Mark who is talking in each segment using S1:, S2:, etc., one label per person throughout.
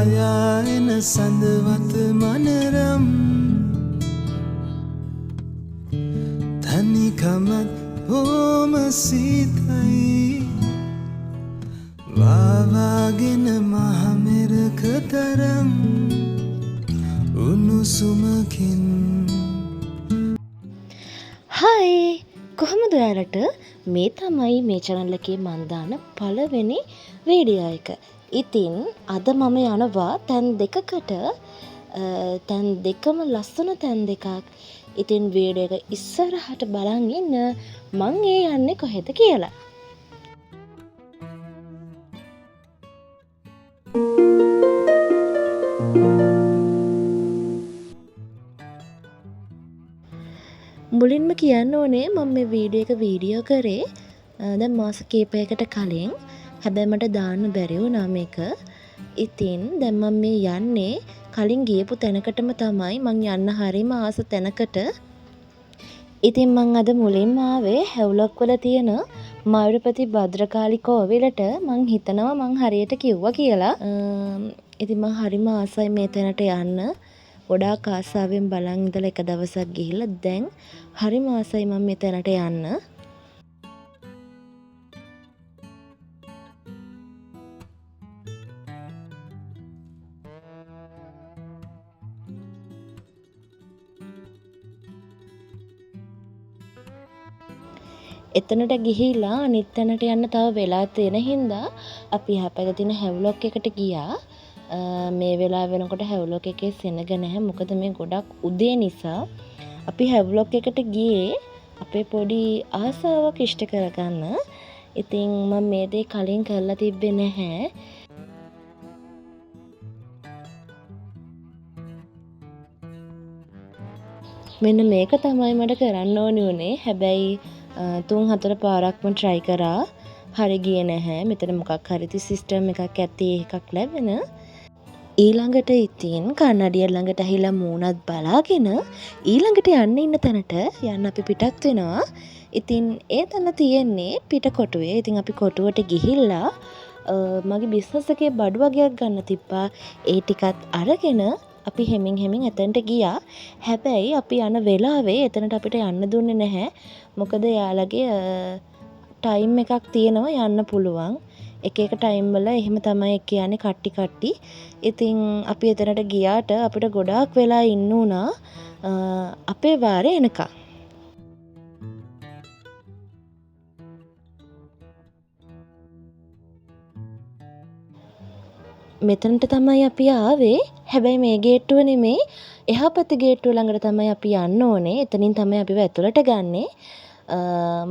S1: ආයන සඳවත මනරම් තනිකමත් හෝම සීතයි වාවාගෙන මහමෙරක තරම් උණුසුමකින්.
S2: හයි කොහොමද ඔයාලට? මේ තමයි මේ channel එකේ මන් දාන පළවෙනි වීඩියෝ එක. ඉතින් අද මම යනවා තැන් දෙකකට, තැන් දෙකම ලස්සන තැන් දෙකක්. ඉතින් වීඩියෝ එක ඉස්සරහට බලන් ඉන්න මං යන්නේ කොහෙද කියලා. මුලින්ම කියන්න ඕනේ මම මේ වීඩියෝ කරේ දැන් මාස කීපයකට කලින්. හැබැයි මට දාන්න බැරි වුණා මේක. ඉතින් දැන් මම මේ යන්නේ කලින් ගියපු තැනකටම තමයි. මං යන්න හරිම ආස තැනකට. ඉතින් මං අද මුලින්ම ආවේ හැවුලක් වල තියෙන මයුරපති භද්‍රකාලි කෝවිලට. මං හිතනවා මං හරියට කිව්වා කියලා. ඉතින් මං හරිම ආසයි මේ තැනට යන්න. ගොඩාක් ආසාවෙන් බලන් ඉඳලා එක දවසක් ගිහිල්ලා දැන් හරිම ආසයි මම මේ තැනට යන්න. එතනට ගිහිලා අනිත් තැනට යන්න තව වෙලා තියෙන හින්දා අපි හැපැක තියෙන හැවුලොක් එකට ගියා. මේ වෙලාව වෙනකොට හැවුලොක් එකේ සෙනග නැහැ. මොකද මේ ගොඩක් උදේ නිසා. අපි හැවුලොක් එකට ගියේ අපේ පොඩි ආසාවක් ඉෂ්ට කරගන්න. ඉතින් මම මේ දේ කලින් කරලා තිබ්බේ නැහැ. මෙන්න මේක තමයි මට කරන්න ඕනි උනේ. හැබැයි 3-4 පාරක්ම try කරා. හරි ගියේ නැහැ. මෙතන මොකක් හරි සිස්ටම් එකක් ඇති එකක් ලැබෙන. ඊළඟට ඉතින් කන්නඩිය ළඟට ඇහිලා මූණත් බලාගෙන ඊළඟට යන්න ඉන්න තැනට යන්න අපි පිටත් වෙනවා. ඉතින් ඒ තැන තියෙන්නේ පිටකොටුවේ. ඉතින් අපි කොටුවට ගිහිල්ලා මගේ බිස්නස් එකේ බඩු වගේක් ගන්න තිබ්බා. ඒ ටිකත් අරගෙන අපි හෙමින් එතනට ගියා. හැබැයි අපි යන වෙලාවේ එතනට අපිට යන්න දුන්නේ නැහැ. මොකද යාළගේ ටයිම් එකක් තියෙනවා යන්න පුළුවන්. එක ටයිම් වල එහෙම තමයි කියන්නේ කට්ටි. ඉතින් අපි එතනට ගියාට අපිට ගොඩාක් වෙලා ඉන්න උනා අපේ වාරේ එනකම්. මෙතනට තමයි අපි ආවේ. හැබැයි මේ ගේට්ටුව නෙමේ. එහා පැත්තේ ගේට්ටුව ළඟට තමයි අපි යන්න ඕනේ. එතනින් තමයි අපිව ඇතුළට ගන්නෙ.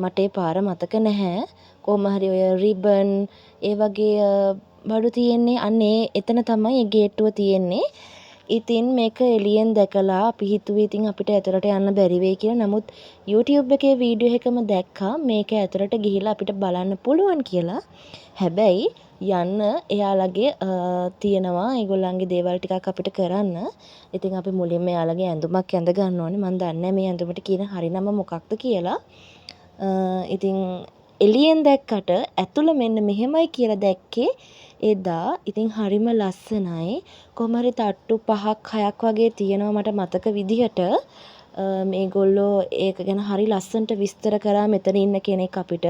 S2: මට ඒ පාර මතක නැහැ. කොහොම හරි ඔය රිබන් ඒ වගේ බඩු තියෙන්නේ. අනේ එතන තමයි ඒ ගේට්ටුව තියෙන්නේ. ඉතින් මේක එළියෙන් දැකලා අපි හිතුවේ ඉතින් අපිට ඇතුළට යන්න බැරි වෙයි කියලා. නමුත් YouTube එකේ වීඩියෝ එකම දැක්කා මේක ඇතුළට ගිහිල්ලා අපිට බලන්න පුළුවන් කියලා. හැබැයි යන්න එයාලගේ තියෙනවා ඒගොල්ලන්ගේ දේවල් ටිකක් අපිට කරන්න. ඉතින් අපි මුලින්ම එයාලගේ ඇඳුමක් ඇඳ ගන්න ඕනේ. මම දන්නේ නැහැ මේ ඇඳුමට කියන හරි නම මොකක්ද කියලා. ඉතින් එළියෙන් දැක්කට ඇතුළ මෙන්න මෙහෙමයි කියලා දැක්කේ එදා. ඉතින් හරිම ලස්සනයි. කොහොම හරි තට්ටු 5ක් 6ක් වගේ තියෙනවා මට මතක විදිහට. මේගොල්ලෝ ඒක ගැන හරි ලස්සනට විස්තර කරා මෙතන ඉන්න කෙනෙක් අපිට.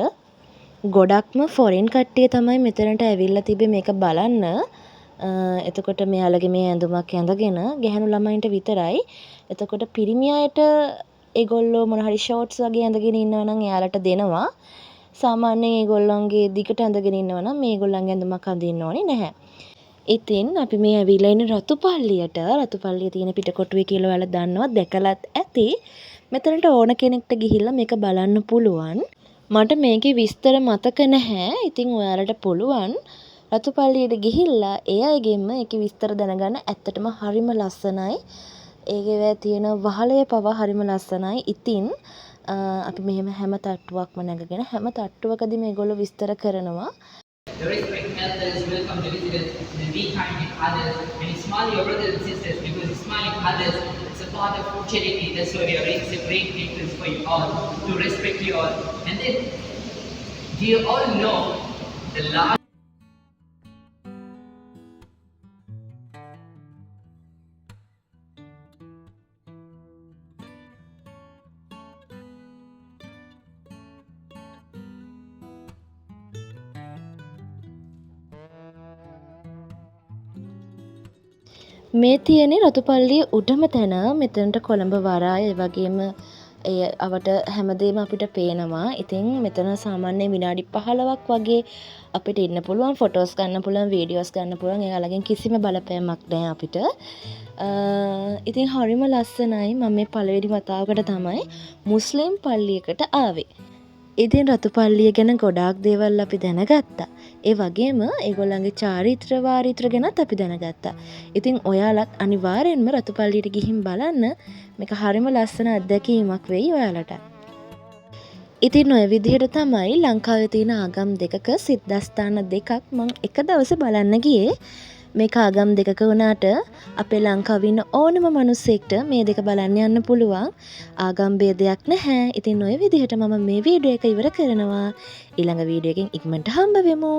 S2: ගොඩක්ම ෆොරින් කට්ටිය තමයි මෙතනට ඇවිල්ලා තිබේ මේක බලන්න. එතකොට මෙයාලගේ මේ ඇඳුමක් ඇඳගෙන ගැහැණු ළමයින්ට විතරයි. එතකොට පිරිමි අයට ඒගොල්ලෝ මොන හරි ෂෝට්ස් වගේ ඇඳගෙන ඉන්නවා නම් එයාලට දෙනවා. සාමාන්‍යයෙන් ඒගොල්ලන්ගේ දිගට ඇඳගෙන ඉන්නවා නම් මේගොල්ලන්ගේ ඇඳුමක් අඳින්න ඕනේ නැහැ. ඉතින් අපි මේ ඇවිල්ලා ඉන්නේ රතුපල්ලියට. රතුපල්ලිය තියෙන පිටකොටුවේ කියලා ඔයාලා දන්නවා දැකලත් ඇති. මෙතනට ඕන කෙනෙක්ට ගිහිල්ලා මේක බලන්න පුළුවන්. මට මේකේ විස්තර මතක නැහැ. ඉතින් ඔයාලට පුළුවන් රතුපල්ලියට ගිහිල්ලා ඒ අයගෙන්ම ඒකේ විස්තර දැනගන්න. ඇත්තටම හරිම ලස්සනයි. ඒකේ තියෙන වහලය පවා හරිම ලස්සනයි. ඉතින් අපි මෙහෙම හැම තට්ටුවක්ම නැගගෙන හැම තට්ටුවකදී මේගොල්ලෝ විස්තර කරනවා.
S3: The respect elders, welcome the visitors, and be kind with others, and smile your brothers and sisters, because smiling others is a part of charity. That's why we are raising a great difference for you all, to respect you all. And then, do you all know the last
S2: මේ තියෙන්නේ රතුපල්ලිය උඩම තැන. මෙතනට කොළඹ වරාය ඒ වගේම ඒ අවට හැමදේම අපිට පේනවා. ඉතින් මෙතන සාමාන්‍යයෙන් විනාඩි 15ක් වගේ අපිට ඉන්න පුළුවන්. ෆොටෝස් ගන්න පුළුවන්, වීඩියෝස් ගන්න පුළුවන්. ඒගොල්ලන්ගෙන් කිසිම බලපෑමක් නැහැ අපිට. ඉතින් හරිම ලස්සනයි. මම මේ පළවෙනි වතාවකට තමයි මුස්ලිම් පල්ලියකට ආවේ. ඉතින් රතුපල්ලිය ගැන ගොඩාක් දේවල් අපි දැනගත්තා. ඒ වගේම ඒගොල්ලන්ගේ චාරිත්‍ර වාරිත්‍ර ගැනත් අපි දැනගත්තා. ඉතින් ඔයාලත් අනිවාර්යෙන්ම රතුපල්ලියට ගිහින් බලන්න. මේක හරිම ලස්සන අත්දැකීමක් වෙයි ඔයාලට. ඉතින් ඔය විදිහට තමයි ලංකාවේ තියෙන ආගම් දෙකක සිද්ධාස්ථාන දෙකක් මම එක දවසේ බලන්න ගියේ. මේක ආගම් දෙකක වුණාට අපේ ලංකාවේ ඉන්න ඕනම මිනිස්සෙක්ට මේ දෙක බලන්න යන්න පුළුවන්. ආගම් ભેදයක් නැහැ. ඉතින් ඔය විදිහට මම මේ වීඩියෝ එක ඉවර කරනවා. ඊළඟ වීඩියෝ එකකින් ඉක්මනට හම්බ වෙමු.